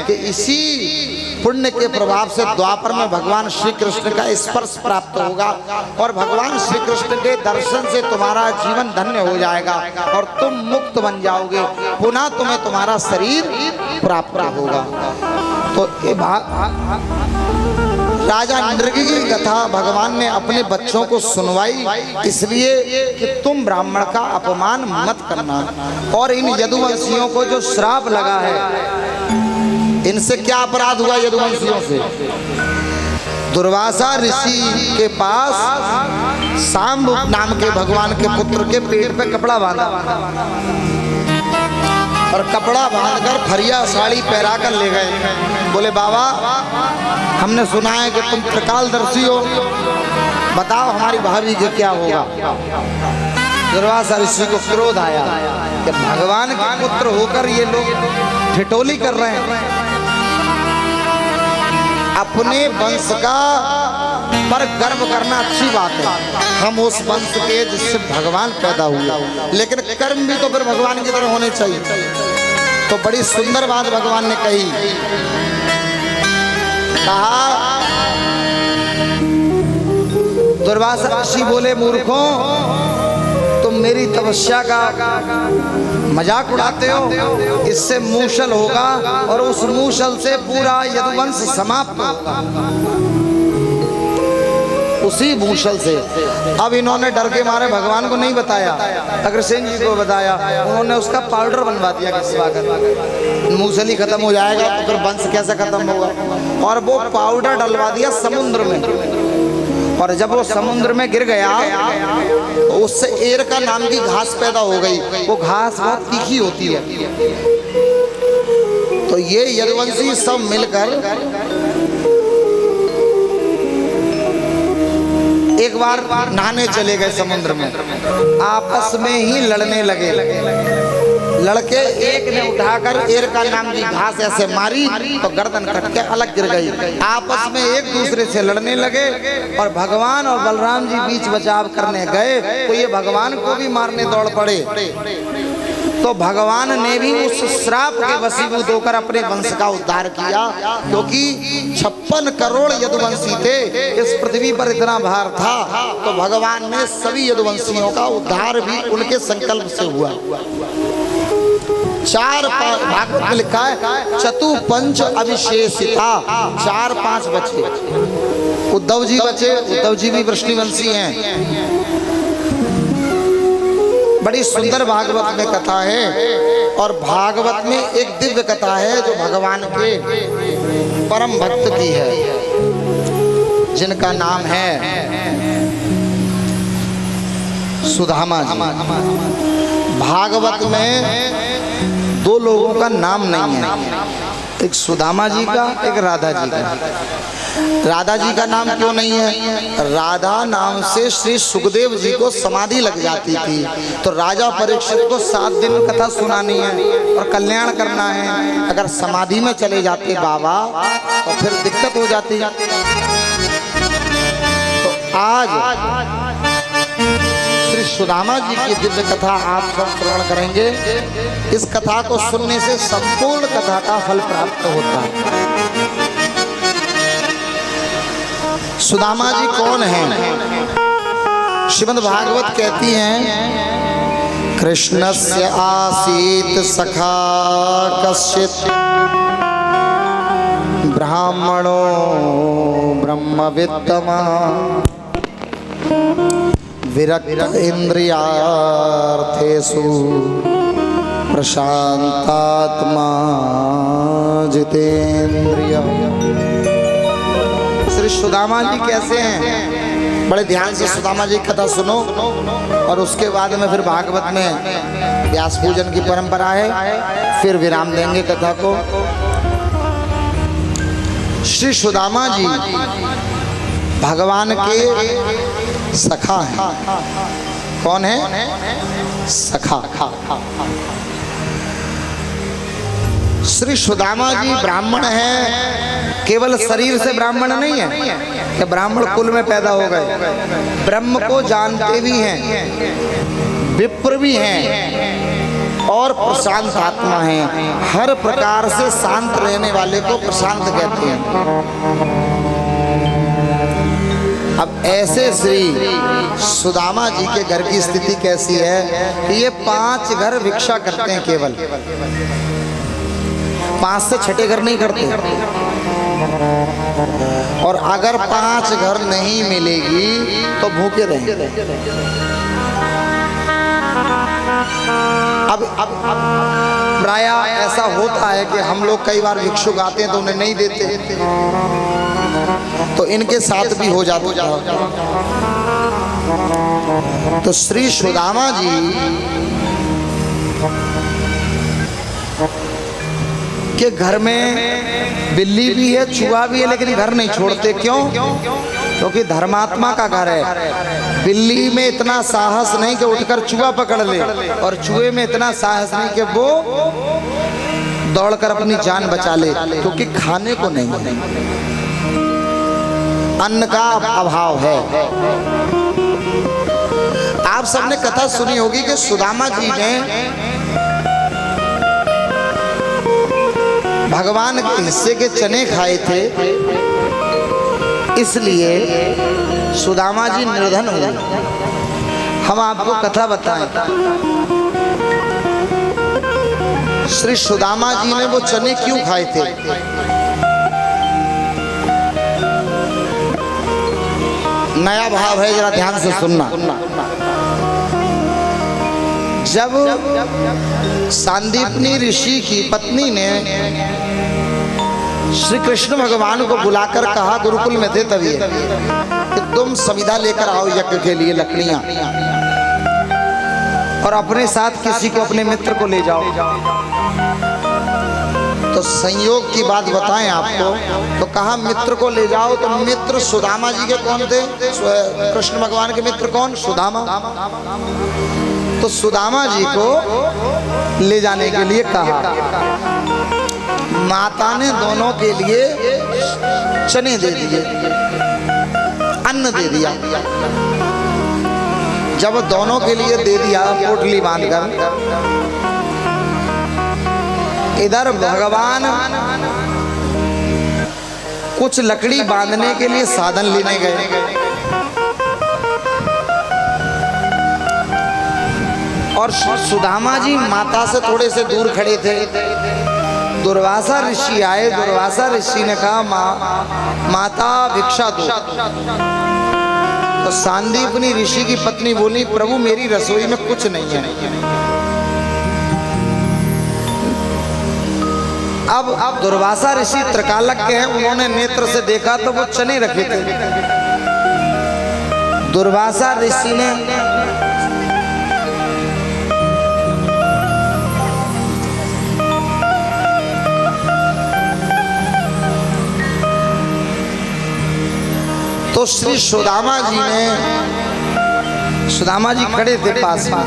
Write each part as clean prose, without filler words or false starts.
कि इसी पुण्य के प्रभाव से द्वापर में भगवान श्री कृष्ण का स्पर्श प्राप्त होगा और भगवान श्री कृष्ण के दर्शन से तुम्हारा जीवन धन्य हो जाएगा और तुम मुक्त बन जाओगे, पुनः तुम्हें तुम्हारा शरीर प्राप्त होगा। तो ये राजा नृग की कथा भगवान ने अपने बच्चों को सुनवाई इसलिए कि तुम ब्राह्मण का अपमान मत करना। और इन यदुवंशियों को जो श्राप लगा है, इनसे क्या अपराध हुआ यदुवंशियों से? दुर्वासा ऋषि के पास सांब नाम के भगवान के पुत्र के पेट पे कपड़ा बांधा और कपड़ा बांधकर फरिया साड़ी पहरा कर ले गए। बोले बाबा, हमने सुना है कि तुम त्रिकालदर्शी हो, बताओ हमारी भाभी के क्या होगा। दुर्वासा ऋषि को क्रोध आया कि भगवान के पुत्र होकर ये लोग ठिठोली कर रहे हैं। अपने वंश का पर गर्व करना अच्छी बात है, हम उस वंश के जिससे भगवान पैदा हुए, लेकिन कर्म भी तो फिर भगवान की तरह होने चाहिए। तो बड़ी सुंदर बात भगवान ने कही, कहा दुर्वासा ऋषि बोले मूर्खों, तुम मेरी तपस्या का मजाक उड़ाते हो, इससे मूषल होगा और उस मूषल से पूरा यदुवंश समाप्त होगा, उसी मूषल से। अब इन्होंने डर के मारे भगवान को नहीं बताया, अग्रसेन जी को बताया, उन्होंने उसका पाउडर बनवा दिया कि मूषल ही खत्म हो जाएगा तो फिर वंश कैसे खत्म होगा। और वो पाउडर डलवा दिया समुद्र में, और जब वो समुद्र में गिर गया तो उससे एरका नाम की घास पैदा हो गई। वो घास बहुत तीखी होती है। तो ये यदुवंशी सब मिलकर एक बार नहाने चले गए समुद्र में, आपस में ही लड़ने लगे। लड़के एक ने उठाकर एरका नाम की घास ऐसे मारी तो गर्दन कट के अलग गिर गई। आपस में एक दूसरे से लड़ने लगे और भगवान और बलराम जी बीच बचाव करने गए तो ये भगवान को भी मारने दौड़ पड़े। तो भगवान ने भी उस श्राप के वशीभूत होकर अपने वंश का उद्धार किया, क्योंकि 56 करोड़ यदुवंशी थे, इस पृथ्वी पर इतना भार था। तो भगवान ने सभी यदुवंशियों का उद्धार भी उनके संकल्प से हुआ। 4 भागवत में लिखा है चतुपंच अविशेषिता, 4-5 बचे। उद्धव जी बचे, उद्धव जी भी वृष्णिवंशी हैं। बड़ी सुंदर भागवत में कथा है, और भागवत में एक दिव्य कथा है जो भगवान के परम भक्त की है, जिनका नाम है सुदामा जी। भागवत में 2 लोगों का नाम नहीं है, एक सुदामा जी का, एक राधा जी का। राधा जी का नाम क्यों नहीं है? राधा नाम से श्री सुखदेव जी को समाधि लग जाती थी, तो राजा परीक्षित को 7 दिन कथा सुनानी है और कल्याण करना है। अगर समाधि में चले जाते बाबा तो फिर दिक्कत हो जाती। तो आज श्री सुदामा जी की दिव्य कथा आप सब श्रवण करेंगे। इस कथा को सुनने से संपूर्ण कथा का फल प्राप्त होता है। सुदामा जी कौन हैं? श्रीमद् भागवत कहती हैं, कृष्णस्य आसीत सखा कश्चित् ब्राह्मणो ब्रह्मवित्तमा विरक्त इंद्रियार्थेषु प्रशांतात्मा जितेंद्रिय। श्री सुदामा जी कैसे हैं? बड़े ध्यान से सुदामा जी की कथा सुनो, और उसके बाद में फिर भागवत में व्यास पूजन की परंपरा है, फिर विराम देंगे कथा को। श्री सुदामा जी भगवान के सखा हैं। कौन है? सखा। श्री सुदामा जी ब्राह्मण हैं, केवल शरीर से ब्राह्मण नहीं है कि ब्राह्मण कुल में पैदा हो गए, ब्रह्म को जानते भी हैं, विप्र भी हैं और प्रशांत आत्मा हैं। हर प्रकार से शांत रहने वाले को प्रशांत कहते हैं। अब ऐसे श्री सुदामा जी के घर की स्थिति कैसी है कि ये 5 घर भिक्षा करते हैं, केवल 5 से छठे घर नहीं करते। और अगर 5 घर नहीं मिलेगी तो भूखे रहेंगे। अब प्राय ऐसा होता है कि हम लोग कई बार भिक्षुक आते हैं तो उन्हें नहीं देते, तो इनके साथ भी हो जाता है। तो श्री सुदामा जी के घर में बिल्ली भी है, चूहा भी है, लेकिन घर नहीं छोड़ते। क्यों? क्योंकि धर्मात्मा का घर है। बिल्ली में इतना साहस नहीं कि उठकर चूहा पकड़ ले, और चूहे में इतना साहस नहीं कि वो दौड़कर अपनी जान बचा ले, क्योंकि खाने को नहीं, अन्न का अभाव है। आप सबने कथा सुनी होगी कि सुदामा जी ने भगवान के हिस्से के चने खाए थे, इसलिए सुदामा जी निर्धन हुए। हम आपको कथा बताएं। श्री सुदामा जी ने वो चने क्यों खाए थे? नया भाव है, जरा ध्यान से सुनना। जब सांदीपनी ऋषि की पत्नी ने श्री कृष्ण भगवान को बुलाकर कहा, गुरुकुल में थे तभी, कि तुम समिधा लेकर आओ यज्ञ के लिए लकड़ियां, और अपने साथ किसी को, अपने मित्र को ले जाओ। तो संयोग की बात बताएं आपको, तो कहा मित्र को ले जाओ। तो मित्र सुदामा जी के कौन थे? कृष्ण भगवान के मित्र कौन? सुदामा। तो सुदामा जी को ले जाने के लिए कहा। माता ने दोनों के लिए चने दे दिए, अन्न दे दिया। जब दोनों के लिए दे दिया पोटली बांधकर, इधर भगवान कुछ लकड़ी बांधने के लिए साधन लेने गए, और सुदामा जी माता से थोड़े से दूर खड़े थे। दुर्वासा ऋषि आए। दुर्वासा ऋषि ने कहा, माता भिक्षा दो। तो सांदीपनी ऋषि की पत्नी बोली, प्रभु मेरी रसोई में कुछ नहीं है। अब दुर्वासा ऋषि त्रिकालज्ञ हैं, उन्होंने नेत्र से देखा तो वो चने रखे थे। दुर्वासा ऋषि ने तो श्री सुदामा जी खड़े थे पास में।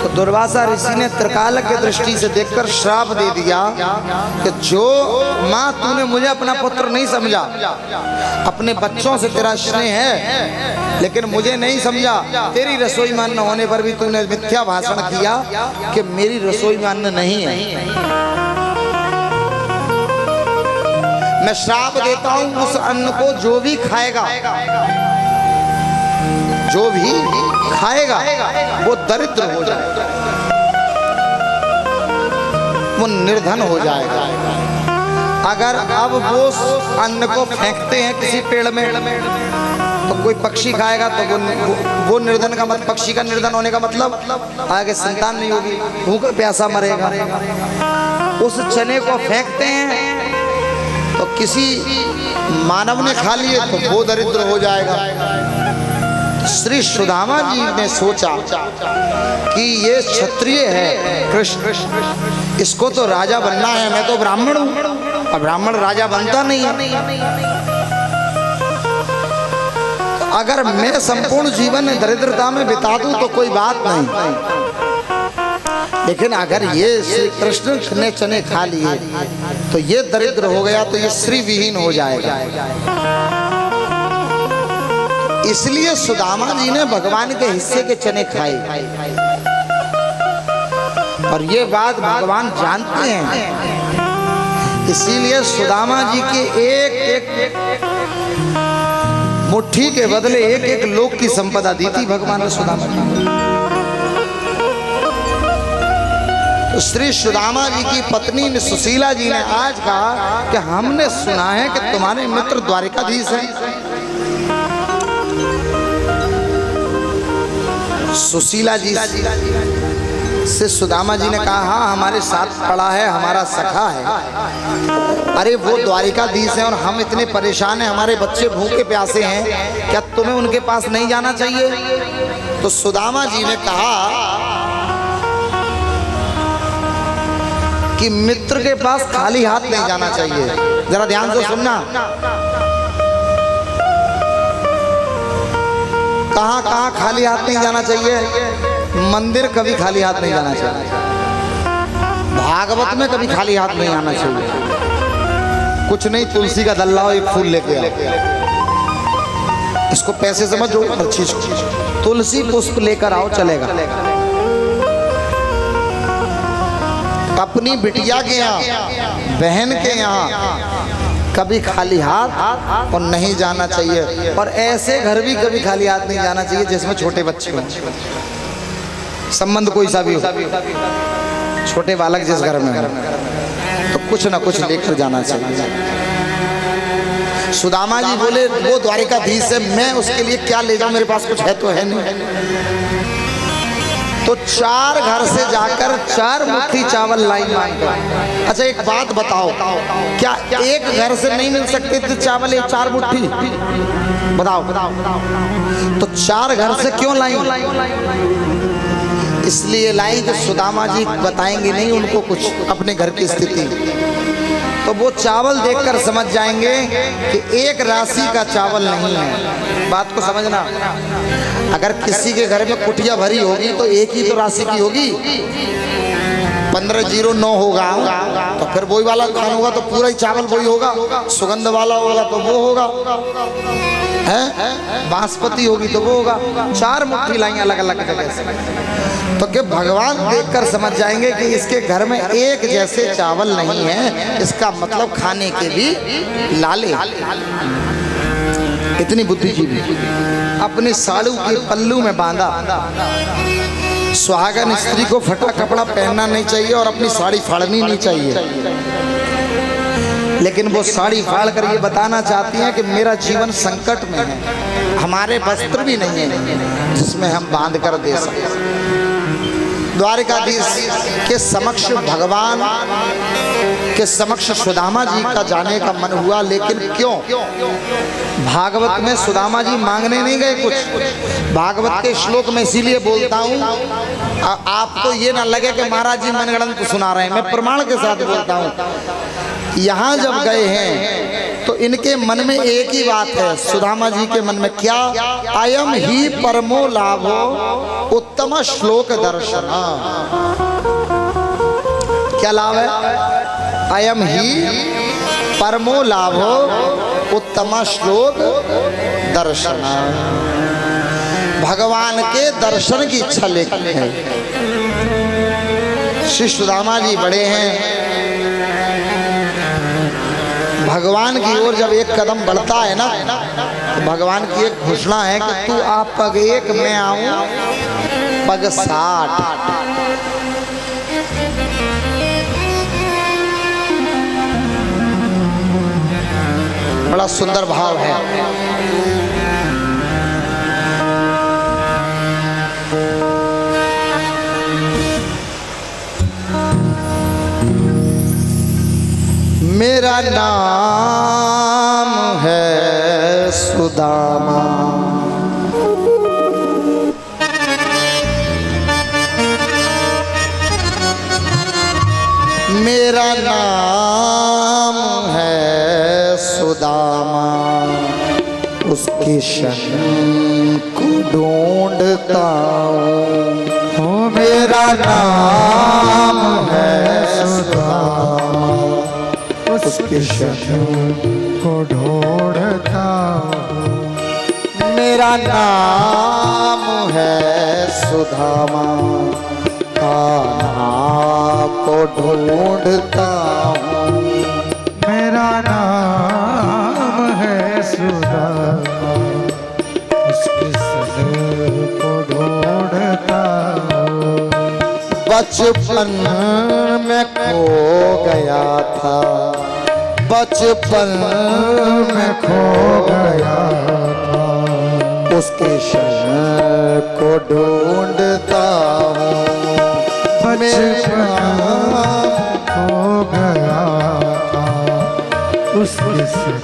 तो दुर्वासा ऋषि ने त्रिकाल की दृष्टि से देखकर श्राप दे दिया कि जो माँ तूने मुझे अपना पुत्र नहीं समझा, अपने बच्चों से तेरा स्नेह है, लेकिन मुझे नहीं समझा। तेरी रसोई में अन्न होने पर भी तूने मिथ्या भाषण किया कि मेरी रसोई में अन्न नहीं है। मैं श्राप देता हूं, उस अन्न को जो भी खाएगा, जो भी खाएगा वो दरिद्र हो जाएगा, वो निर्धन हो जाएगा। अगर अब वो अन्न को फेंकते हैं किसी पेड़ में तो कोई पक्षी खाएगा तो वो निर्धन का मतलब, पक्षी का निर्धन होने का मतलब आगे संतान नहीं होगी, भूखा प्यासा मरेगा। उस चने को फेंकते हैं तो किसी मानव ने खा लिए तो वो दरिद्र हो जाएगा। श्री सुदामा जी ने सोचा कि ये क्षत्रिय है कृष्ण, इसको तो राजा बनना है, मैं तो ब्राह्मण हूं, और ब्राह्मण राजा बनता नहीं है। अगर मैं संपूर्ण जीवन दरिद्रता में बिता दूं तो कोई बात नहीं, लेकिन अगर ये श्री कृष्ण ने चने खा लिए तो ये दरिद्र हो गया तो ये श्री विहीन हो जाएगा। इसलिए सुदामा जी ने भगवान के हिस्से के चने खाए। और ये बात भगवान जानते हैं, इसीलिए सुदामा जी की एक एक मुट्ठी के बदले एक एक लोक की संपदा दी थी भगवान ने सुदामा जी। तो श्री सुदामा जी की पत्नी सुशीला जी ने आज कहा कि हमने सुना है कि तुम्हारे मित्र द्वारिकाधीश हैं। सुशीला जी से सुदामा जी ने कहा हाँ हमारे साथ पड़ा है, हमारा सखा है। अरे वो द्वारिकाधीश हैं और हम इतने परेशान हैं, हमारे बच्चे भूखे प्यासे हैं, क्या तुम्हें उनके पास नहीं जाना चाहिए? तो सुदामा जी ने कहा कि मित्र के पास खाली हाथ नहीं जाना चाहिए। जरा ध्यान से सुनना, कहाँ कहाँ खाली हाथ नहीं जाना चाहिए? मंदिर कभी खाली हाथ नहीं जाना चाहिए, भागवत में कभी खाली हाथ नहीं आना चाहिए। कुछ नहीं, तुलसी का दल्ला हो, एक फूल लेके आओ, इसको पैसे समझो, हर चीज तुलसी पुष्प लेकर आओ, चलेगा। अपनी बिटिया के यहाँ, बहन के यहाँ कभी खाली हाथ और नहीं जाना चाहिए। और ऐसे घर भी कभी खाली हाथ नहीं जाना चाहिए जिसमें छोटे बच्चे हों, संबंध कोई सा भी हो, छोटे बालक जिस घर में हो तो कुछ ना कुछ लेकर जाना चाहिए। सुदामा जी बोले वो द्वारिकाधीश है, मैं उसके लिए क्या ले जाऊं, मेरे पास कुछ है तो है नहीं। तो 4 घर से जाकर 4 मुट्ठी चावल लाई मांगकर। अच्छा एक बात बताओ, क्या एक घर से नहीं मिल सकते थे चावल, 4 मुट्ठी? बताओ। तो 4 घर से क्यों लाई? इसलिए लाई कि सुदामा जी बताएंगे नहीं उनको कुछ अपने घर की स्थिति, तो वो चावल देखकर समझ जाएंगे कि एक राशि का चावल नहीं है। बात को समझना, अगर किसी के घर में कुटिया भरी होगी तो एक ही तो राशि की होगी, 1509 होगा तो फिर वही वाला खान होगा तो पूरा ही चावल वही होगा, सुगंध वाला होगा तो वो होगा, है बासमती होगी तो वो होगा। 4 मुट्ठी लाई अलग अलग जगह से, तो कि भगवान देखकर समझ जाएंगे कि इसके घर में एक जैसे चावल नहीं है, इसका मतलब खाने के भी लाले। इतनी बुद्धिजीवी। अपने साड़ू के पल्लू में बांधा। सुहागन स्त्री को फटा कपड़ा पहनना नहीं चाहिए और अपनी साड़ी फाड़नी नहीं चाहिए, लेकिन वो साड़ी फाड़ कर ये बताना चाहती हैं कि मेरा जीवन संकट में है, हमारे वस्त्र भी नहीं है जिसमें हम बांध कर दे सकें। द्वारिकाधीश के समक्ष, भगवान के समक्ष सुदामा जी का जाने का मन हुआ, लेकिन क्यों? भागवत में सुदामा जी मांगने नहीं गए कुछ। भागवत के श्लोक में इसीलिए बोलता हूँ आपको ये ना लगे कि महाराज जी मनगढ़ंत सुना रहे हैं, मैं प्रमाण के साथ बोलता हूँ। यहाँ जब गए हैं तो इनके मन में एक ही बात है, सुदामा जी के मन में क्या? अयम ही परमो लाभो उत्तम श्लोक दर्शन। क्या लाभ है? अयम ही परमो लाभो उत्तम श्लोक दर्शन। भगवान के दर्शन की इच्छा लेकर है। श्री सुदामा जी बड़े हैं, भगवान की ओर जब एक कदम बढ़ता है ना तो भगवान की एक घोषणा है कि तू आप पग 1 मैं आऊं पग 60। बड़ा सुंदर भाव है। मेरा नाम है सुदामा, मेरा नाम है सुदामा, उसके शन को ढूंढता हूँ। मेरा नाम है सुदामा, उसके शन को ढूंढता हूँ। मेरा नाम है सुदामा, नाम को ढूंढता हूँ। मेरा नाम है सुदामा, उसके सर को ढूंढता हूँ। बचपन में खो गया था, बचपन में खो गया था, उसके शहर को ढूंढता हूँ। बचपन खो गया था, उसके सर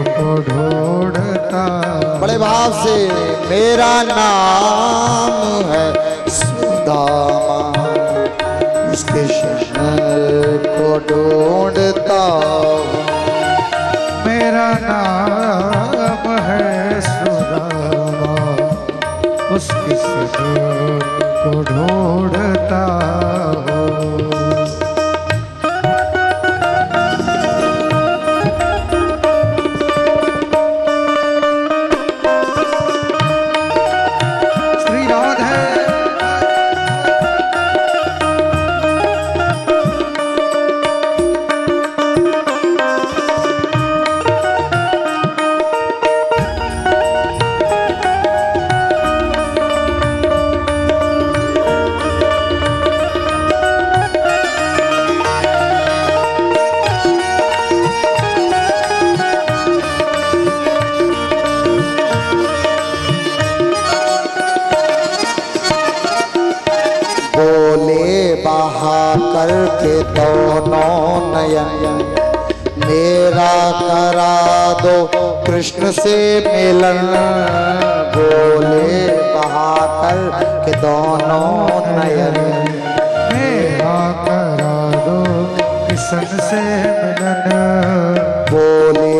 को ढूंढता। बड़े भाव से मेरा नाम है सुदामा, उसके शहर को ढूंढता हूँ। मेरा नाम है सुदामा, उसके सर को ढूंढता हूँ। श्री राधे बहा करके दोनों नयन, मेरा करा दो कृष्ण से मिलन। बोले बहा करके दोनों नयन, मेरा करा दो कृष्ण से मिलन। बोले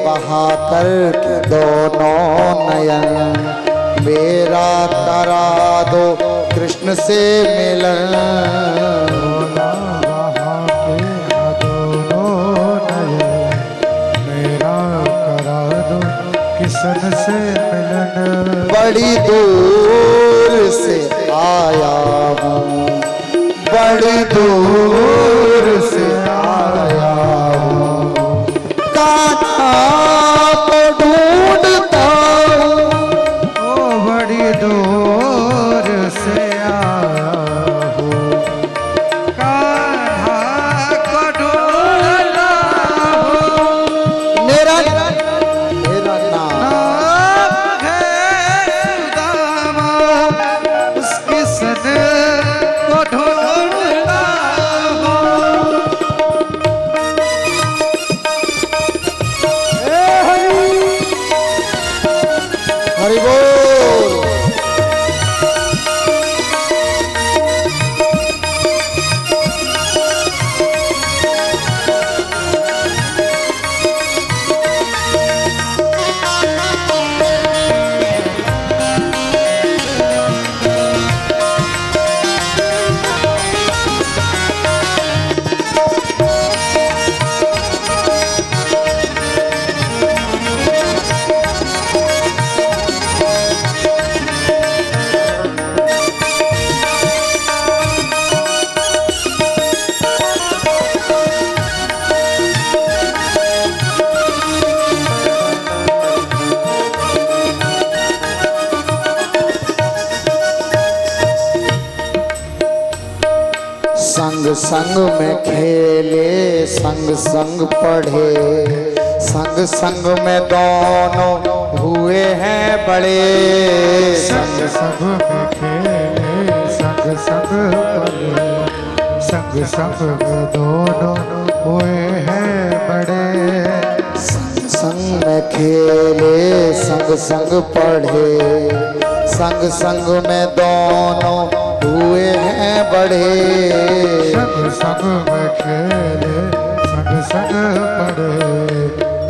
बहा करके दोनों नयन, मेरा करा दो कृष्ण से मिलन। बोला वहाँ के दोनों नयन, मेरा करा दो कृष्ण से मिलन। बड़ी दूर से आया हूँ, बड़ी दूर से आया हूँ, कान्हा को ढूंढता हूँ। ओ बड़ी दूर से आया हूँ, कान्हा को ढूंढता हूँ। मेरा नाम नाम है सुदामा, उसके सन को ढूंढता हूँ। हरि बोल। संग संग में खेले, संग संग पढ़े, संग संग में दोनों हुए हैं बड़े। संग संग में खेले, संग संग पले, संग संग में दोनों हुए हैं बड़े। संग संग में खेले, संग संग पढ़े, संग संग में दोनों हुए हैं बड़े। संग संग में खेले, संग संग पढ़े,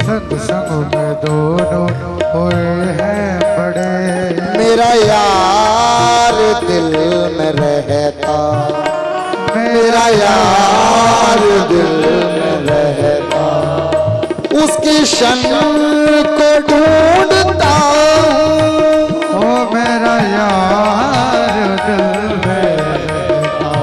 संग संग में दोनों हुए हैं बड़े। मेरा यार दिल में रहता, मेरा यार दिल में रहता, उसकी शन को ढूंढता हूँ। ओ मेरा यार दिल में रहता,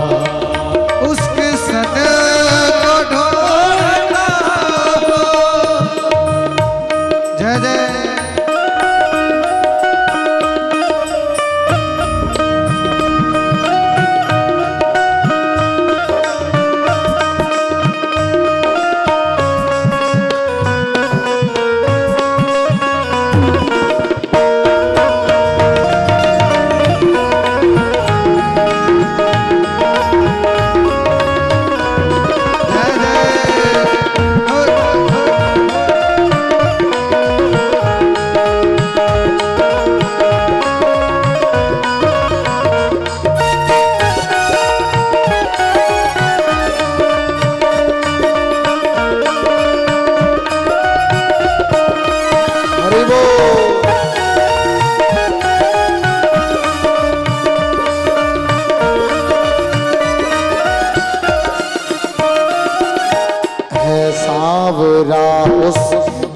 उस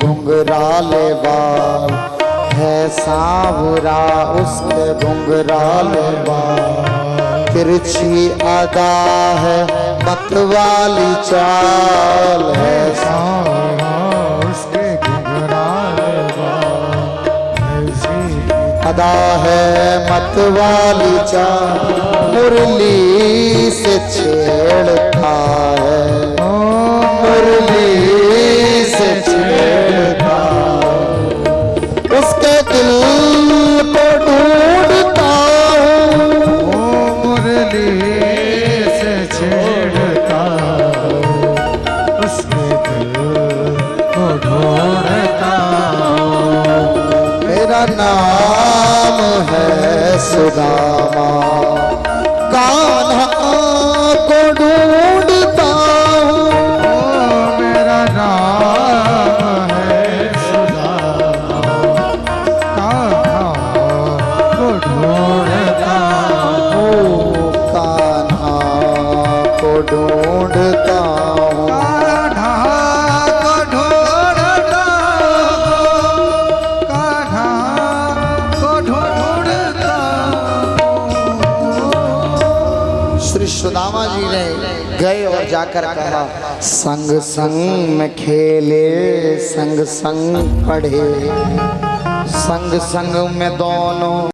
घुंघराले बाल, है सांवरा उसके घुंघराले बाल। तिरछी अदा है मतवाली चाल, है सांवरा उसके घुंघराले बाल, ऐसी अदा है मतवाली चाल। मुरली से छेड़ता है, मुरली से छेड़ता, उसके दिल को ढूंढता हूँ। मुरली से छेड़ता, उसके दिल को ढूंढता। मेरा नाम है सुदामा, कान्हा को ढूंढता हूँ। मेरा नाम है सुदामा, कान्हा को ढूंढता ओ कान्हा को ढूंढता हूँ। कान्हा को ढूंढता, कान्हा को ढूंढता। श्री सुदामा जी ने गए और जाकर कहा, संग संग में खेले, संग संग पढ़े, संग संग में दोनों